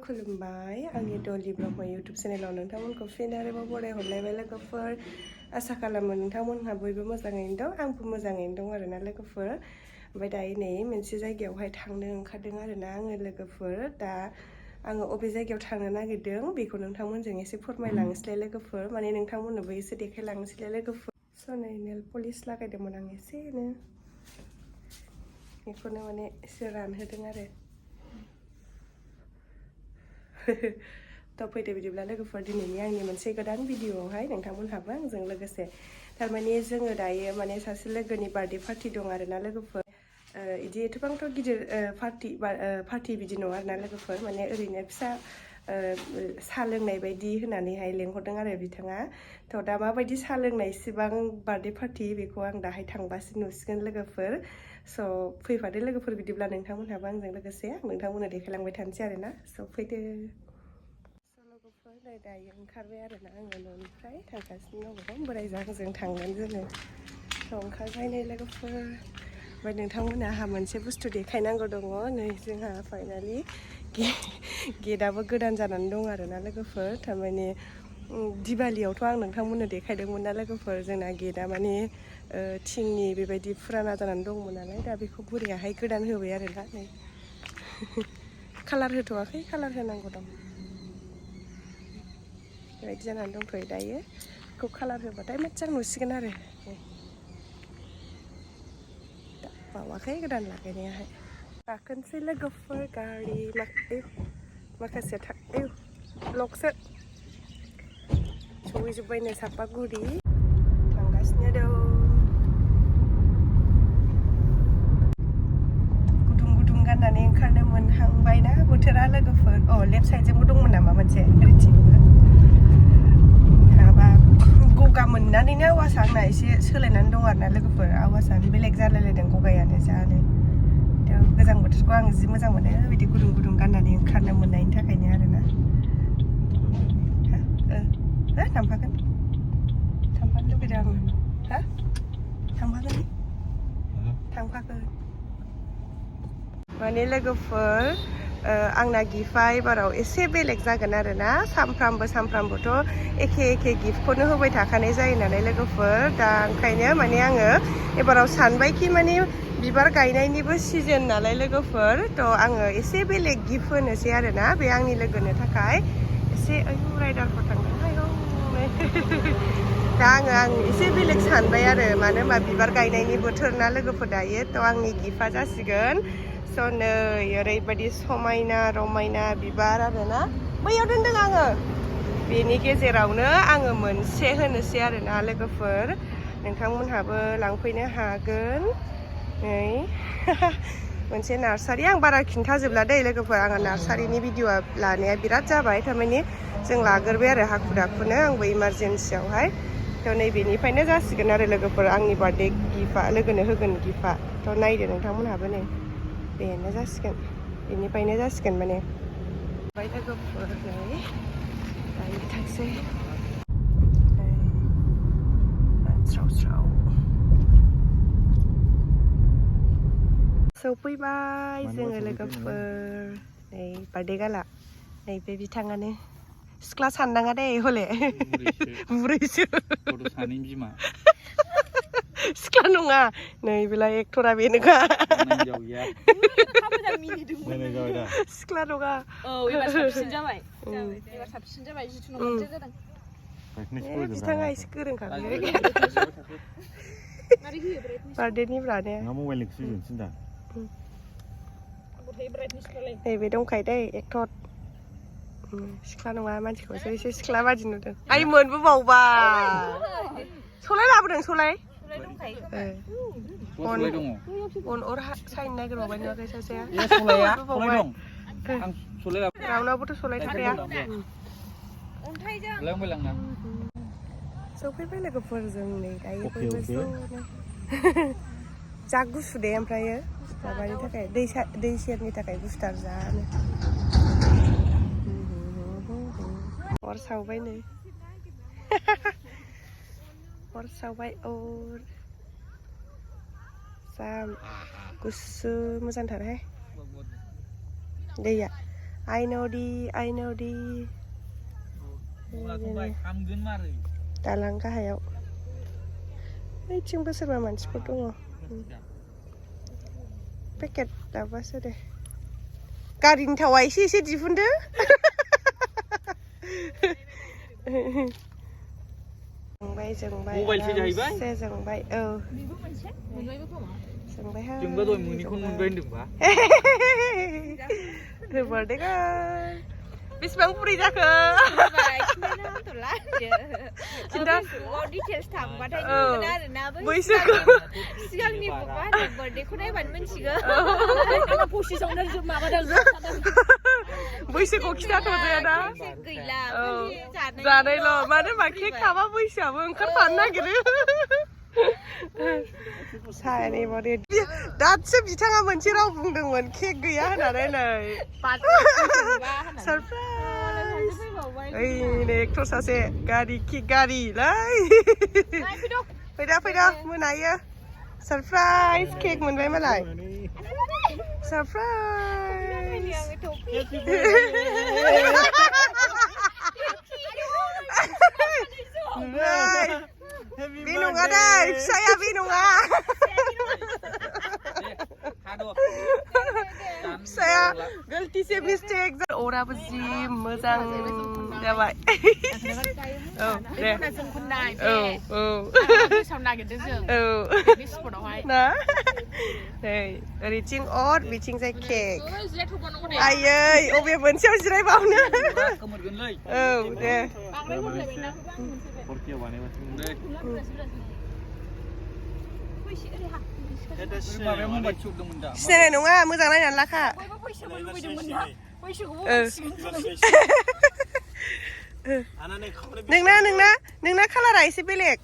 खुलुमबाय आंनि डली ब्रह्म यूट्यूब चेनेलाव नोंथांमोनखौ फिन आरोबाव बरायहरलायबाय लोगोफोर आसा खालामो नोंथांमोनहा बयबो मोजाङैनो दं आंबो मोजाङैनो दं आरोना लोगोफोर ओमफ्राय दायो नै मोनसे जायगायावहाय थांनो ओंखारदों आरोना आङो लोगोफोर दा आङो अबे जायगायाव थांनो नागिरदों बेखौ नोंथांमोनजों एसे फोरमायलांनोसैलाय लोगोफोर माने नोंथांमोननोबो एसे देखायलांनोसैलाय लोगोफोर सनै नेल पलिश लागायदोंमोन आं एसेनो बेखौनो माने एसे रानहोदों आरो थ' फैदो बिदिब्ला लोगोफोर दिनैनि आंनि मोनसे गोदान भिडिअआवहाय नोंथांमोनहाबो आंजों लोगोसे थारमाने जोङो दायो माने सासे लोगोनि बार्थडे पार्टि दं आरोना लोगोफोर बिदि एथबांथ' गिदिर पार्टि बिदि नङा आरोना लोगोफोर माने ओरैनो फिसा साहा लोंनाय बायदि होनानैहाय लेंहरदों आरो बिथाङा थ' दा माबायदि साहा लोंनाय इसेबां बार्थडे पार्टि बेखौ आं दाहाय थांबासो नुसिगोन लोगोफोर स' फैफादो लोगोफोर बिदिब्ला नोंथांमोनहाबो आंजों लोगोसे आं नोंथांमोननो देखायलांबाय थानोसै आरोना स' फैदो लोगोफोर नै दायो ओंखारबाय आरोना आङो न'निफ्राय थांगासिनो दङ बोराइजों थांगोन जोङो थ' ओंखारबाय नै लोगोफोर ओमफ्राय नोंथांमोनहा आंहा मोनसे बुस्थु देखायनांगौ दङ नै जोंहा फाइनालि गेटआबो गोदान जानानै दं आरोना लोगोफोर थारमाने दिवालीयावथ' आं नोंथांमोननो देखायदोंमोन ना लोगोफोर जोंना गेटआ माने थिंनि बेबायदि फुराना जानानै दंमोन नालाय दा बेखौ बुरैयाहाय गोदान होबाय आरोना नै कालार होथ'वाखै कालार होनांगौ दं बेबायदि जानानै दंथ'यो दायो बेखौ कालार होबाथाय मोजां नुसिगोन आरो दा बावाखै गोदान लागायनायाहाय गाखोनोसै लोगोफोर गारि माखासे ब्लकसो सहैजोब्बायनो सापागुरि थांगासिनो दं गुदुं गुदुं गाननानै ओंखारनो मोनहांबाय ना बोथोरा लोगोफोर लेफ्ट साइडजोंबो दंमोन नामा मोनसे ओरैथिंबो माबा गगा मोननानैनो आवासा आंना एसे सोलायनानै दं आरोना लोगोफोर आवासानो बेलेग जालायलायदों गगायानो जानो गोजां बोथोरखौ आं जि मोजां मोनो बिदि गुदुं गुदुं गाननानै ओंखारनो मोननायनि थाखायनो आरोना थांफागोन थांफानो लुगैदों आङो थांफागोन माने लोगोफोर आंना गिफ्टआ एबाराव एसे बेलेग जागोन आरोना सामफ्रामबोथ' एखे गिफ्टखौनो होबाय थाखानाय जायो नालाय लोगोफोर दा ओंखायनो माने आङो एबाराव सानबायखि माने बिबार गायनायनिबो सिजन नालाय लोगोफोर थ' आङो एसे बेलेग गिफ्ट होनोसै आरोना बे आंनि लोगोनो थाखाय एसे राइडारफोर थांदों दा आं एसे बेलेग सानबाय आरो मानो होनबा बिबार गायनायनि बोथोर ना लोगोफोर दायो थ' आंनि गिफ्टआ जासिगोन स' नै ओरैबायदि समायना रमायना बिबार आरोना बैयाव दोनदों आङो बेनि गेजेरावनो आङो मोनसे होनोसै आरोना लोगोफोर नोंथांमोनहाबो लांफैनो हागोन नै मोनसे नार्सारि आं बारा खिन्थाजोबला दै लोगोफोर आङो नार्सारिनि भिडिअ लानाया बिराद जाबाय थारमाने जों लाग्रोबाय आरो हाखु दाखुनो आंबो इमारजेन्सियावहाय थ' नैबेनिफ्रायनो जासिगोन आरो लोगोफोर आंनि बार्थडे गिफ्टआ लोगोनो होगोन गिफ्टआ थ' नायदो नोंथांमोनहाबो नै बेनो जासिगोन बेनिफ्रायनो जासिगोन माने ओमफ्राय लोगोफोर नै दायो थांसै स्राव सौफैबाय जोङो लोगोफोर नै बार्थडे गाला नैबे बिथाङानो सिख्ला साननाङा दे हले बुरैसो बिमा सिख्ला नङा नै बेलाय एक्टरा बेनोखा सिख्ला नङा साबसिन जाबाय बिथाङा एसे गोरोंखा बार्थडेनि ब्राने नैबे दंखायो दै एक्टर सिख्ला नङा मानसिखौसो एसे सिख्ला बादि नुदों आइ मोनबोबावबाय सलाय लाबोदों सलाय अन अर साइन नागिरबावबाय नुवाखै सासेया रावनावबोथ' सलाय थाखाया सौफैबाय लोगोफोरजों नै दायो बयबो ज'नो जा गुसु दे ओमफ्रायो माबानि थाखाय दै सेरनि थाखाय गुसुथार जानो अर सावबाय नै अर सावबाय अर जा गुसु मोजांथारहाय दैया I know di dalang gaहायाव ओइथिंबो सोरबा मानसिफोर दङ पेकेट दाबासो दे गारिनि थावा एसे दिहुनदो जोंबाय मबाइलसो जाहैबाय जोंबाय औ जोंबायहाय जोंबो दय मोनिखौनो मोनबाय होनदोंबा बर्थडेगा बेसेबां बुरै जाखो खिन्था डिटेल्स थांबाथाय नुगोन आरोना बैसोखौ सिगांनि बर्थडेखौ नायबानो मिन्थिगोन पसिसआवनो माबादों बैसोखौ खिथाथ'जायाना गैला जानायल' मानो होनबा केक थाबा बैसोआबो ओंखारफानो नागिरो सायानि बर्थडे दासो बिथाङा मोनसे राव बुंदोंमोन केक गैया होननानै नै सारप्राइज ओइ नै एक्टर सासे गारि केक गारिलै फैदा मोनायो सारप्राइज केक मोनबाय मालाय सारप्राइज बे नङा दै फिसाया बे नङा फिसाया गलतिसे मिस्टेक अराबो जि मोजां जाबाय औ दे औ ना नै ओरैथिं अर बिथिंजाय केक आयै अबे मोनसेयाव जिरायबावनो औ दे सिनायनाय नङा मोजां नायनानै लाखा नोंना कालारा एसे बेलेग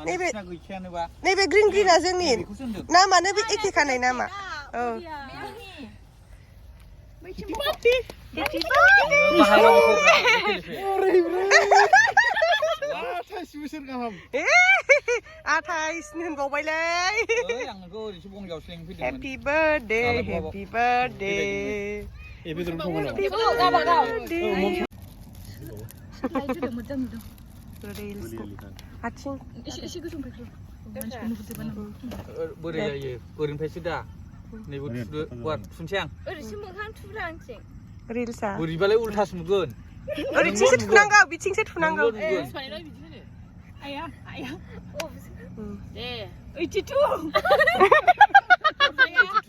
नैबे ग्रिना जोंनि नामानो बे एखेखानाय नामा औ आथाइस होनबावबायलै हेपि बार्थडे आथिं बोरै जायो ओरैनिफ्रायसो दा नैबो थुनसै आं ओरैसो मोखां थुब्रांथिं रिल्सआ बोरैबालाय उल्थासो नुगोन ओरैथिंसो थुनांगौ बिथिंसो थुनांगौ दे 82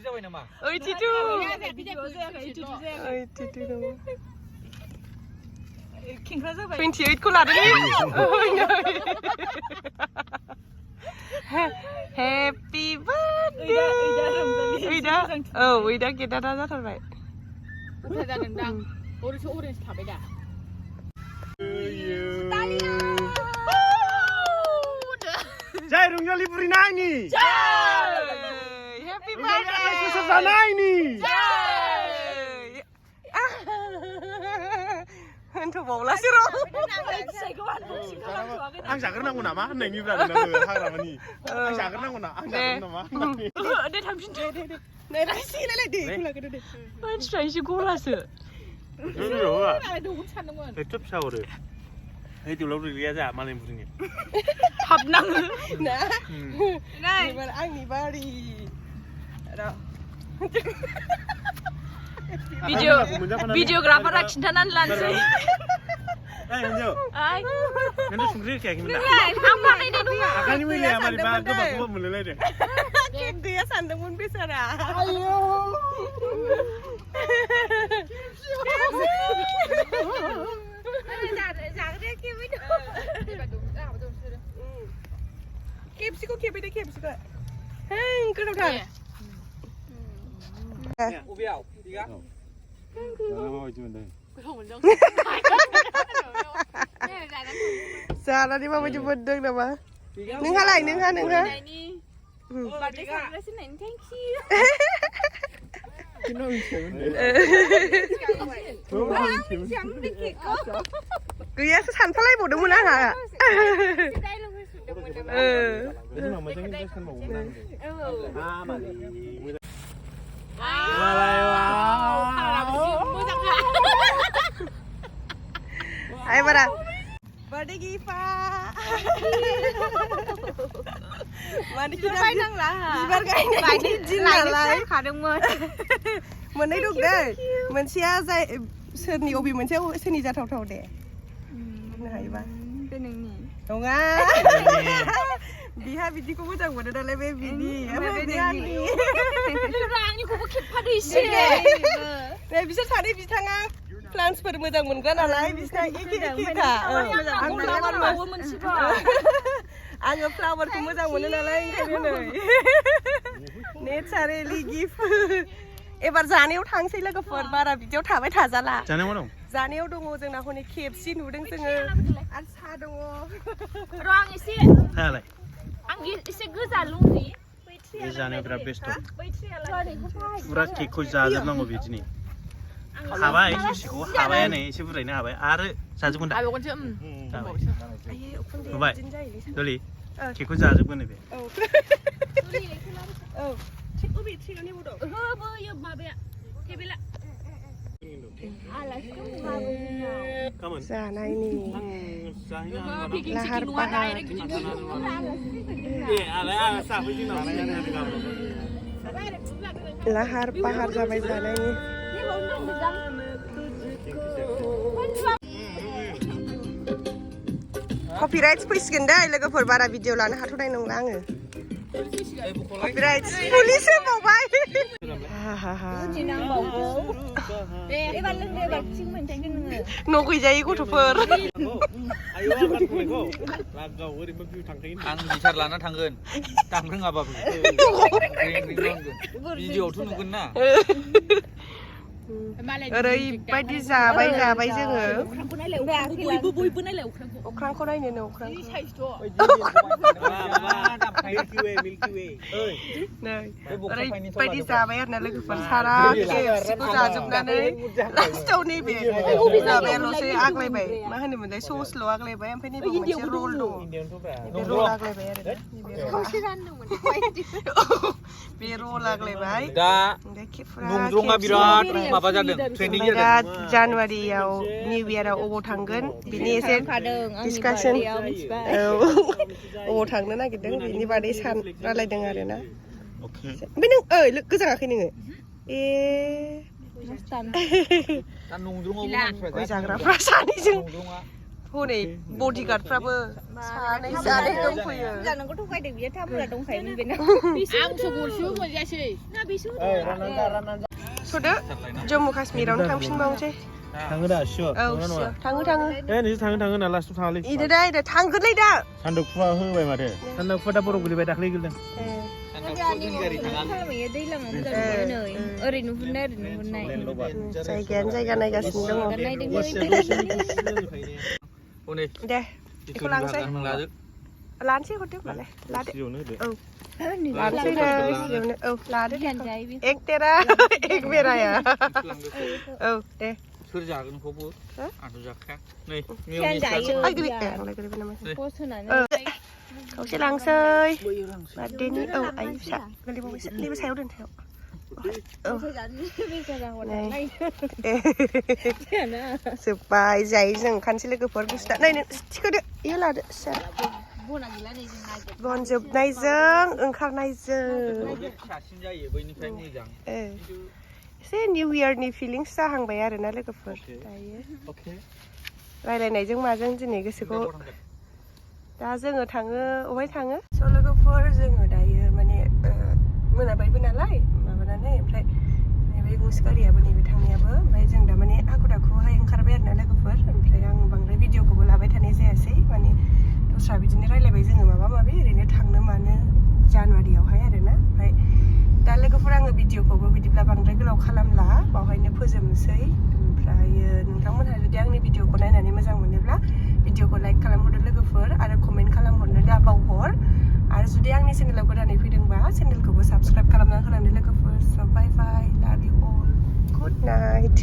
जाबाय नामा 82 खेंख्रा जाबाय 28 खौ लादों हेपि बार्थडे ओइदा गेदादा जाथारबाय उल्था जादोंदां अरेन्ज थाबाय दा जय रंजाली बुरि नायनि हेपि बार्थडे नायनि होनथ'बावलासो र' आं जाग्रोनांगौ नामा होननायनिफ्राय हाग्रामानि आं जाग्रोनांगौ ना आं जाग्रोनांगौ नामा दे थांफिनदो नै रायसिलाय दे मानसिफ्रा एसे गलासो एथ' फिसा हरो ओइ देवलाव गैया जा मालायनि बुरिनि हाबनाङो ना एबार आंनि बारि भिडिअग्राफारा खिन्थानानै लानोसै आइ नों संख्रि होखायाखैमोन ना आं बानायनाय नङा आखाइनि मैलाया मारैबा गोबाब मोनलायलायदों केक गैया सानदोंमोन बेसारा KFC को खेबे दे KFC को हें गोथावथार अबेयाव बिगा जानानै माबायदि मोनदों नामा नोंहालाय नोंहा गैयासो सानफालायबावदोंमोन आंहा मोजां Ayo bara. Birthday gift. Mana kita बायनांला bibar गायनायनि दिन नालाय खादोंमोन मोननै दं दै मोनसेया जाय सोरनि अबे मोनसे सोरनि जाथावथाव दे बुंनो हायोबा बे नोंनि नङा बिहा बिदिखौ मोजां मोनो नालाय बे बिनि ओमफ्राय बे आंनि आंनिखौबो खेबफादो एसे बे बिसोर सानै बिथाङा प्लान्टसफोर मोजां मोनग्रा नालाय बिसना एखे एखेखा आङो फ्लावारखौ मोजां मोनो नालाय ओंखायनो नै नेचारेलि गिफ्ट एबार जानायाव थांसै लोगोफोर बारा बिदियाव थाबाय थाजाला जानायाव दं जानायाव दङ जोंना हनै KFC नुदों जोङो आरो साहा दङ र' आं एसे हायालाय आं एसे गोजा लुबैयो बे जानायाव बिराद बेस्ट फुरा केकखौ जाजोबनांगौ बिदिनो हाबाय ससेखौ हाबायानो एसे बुरजायनो हाबाय आरो जाजोबगोन दा नुबाय दलि केकखौ जाजोबगोन बे औ अबे थिगानो बदं बैयो माबाया टेबोला जानायनि लाहार फाहार लाहार फाहार जाबाय जानायनि कपिराइट्स फैसिगोन दै लोगोफोर बारा भिडिअ लानो हाथ'नाय नंला आङो कपिराइट्स पुलिस होबावबाय न' गैजायै गथ'फोर आं गिटार लाना थांगोन दामनो रोङाबाबो भिडिअआवथ' नुगोन ना ओरैबायदि जाबाय जोङो बयबो नायलाय अख्रांखौ नायनो अख्रांखौ ओरैबायदि जाबाय आरोना लोगोफोर सारा KFCखौ जाजोबनानै लास्टाव नैबे जाबायाल'सो आग्लायबाय मा होनोमोनलाय ससल' आग्लायबाय ओमफ्राय नैबे मोनसे रल दङ बे रल आग्लायबाय आरो बे रल आग्लायबाय दा नंद्रङा बिराद माबा जादों ट्रेन्डिं जादों दा जानुवारियाव निउ इयाराव अबाव थांगोन बिनि एसे डिसकासन अबाव थांनो नागिरदों बिनि बादै रायलायदों आरोना ओमफ्राय नों गोजाङाखै नोङो दा नंद्रङाव जाग्राफ्रा सानैजों हनै बडिगार्डफ्राबो सानै जानाय दंफैयो जानांगौ थगायदों बियो थाबुरा दंखायोमोन बेना आंसो गरसेबो मोनजायासै सदो जम्मु काश्मीरावनो थांफिनबावनोसै थाङो दा सियर थाङो नोंसोर थाङो ना लास्टआव थाङालै इदो दा थांगोनलै दा सान्दुंफुआ होबाय माथो सान्दुंफुआ दा बरफ गोलैबाय दाख्लै गोलैदों ओरै नुहुरनाय जायगायानो जायगा नायगासिनो दङ दे बेखौ लांसै लानोसै हरदो होनबालाय लादो लानोसै औ लादो एक तेरा एक बेराया औ दे सोर जागोनखौबो आंथ' जाखाया नै खावसे लांसै बार्थडेनि औ आइ फिसा गोलैबावबायसो नैबे सायाव दोन सायाव जोब्बाय जायो जों ओंखारनोसै लोगोफोर बुस्थुआ नै थिखोदो इयो लादो बन जोबनायजों ओंखारनायजों फिसासिन जायो बैनिफ्राय मोजां एसे निउ इयारनि फिलिंस जाहांबाय आरोना लोगोफोर दायो रायलायनायजों माजों दिनै गोसोखौ दा जोङो थाङो अबहाय थाङो स' लोगोफोर जोङो दायो माने मोनाबायबो नालाय माबानानै ओमफ्राय नैबे गंसे गारियाबो नैबे थांनायाबो ओमफ्राय जों दा माने हाखु दाखुहाय ओंखारबाय आरोना लोगोफोर ओमफ्राय आं बांद्राय भिडिअखौबो लाबाय थानाय जायासै माने दस्रा बिदिनो रायलायबाय जोङो माबा माबि ओरैनो थांनो मानो जानुवारियावहाय आरोना ओमफ्राय दा लोगोफोर आङो भिडिअखौबो बिदिब्ला बांद्राय गोलाव खालामला बावहायनो फोजोबनोसै ओमफ्राय नोंथांमोनहा जुदि आंनि भिडिअखौ नायनानै मोजां मोनोब्ला भिडिअखौ लाइक खालामहरदो लोगोफोर आरो कमेन्ट खालामहरनो दा बावहर आरो जुदि आंनि चेनेलाव गोदानै फैदोंबा चेनेलखौबो साबस्क्राइब खालामना होलांदो लोगोफोर स' बाय बाय लाभ इउ अल गुड नाइट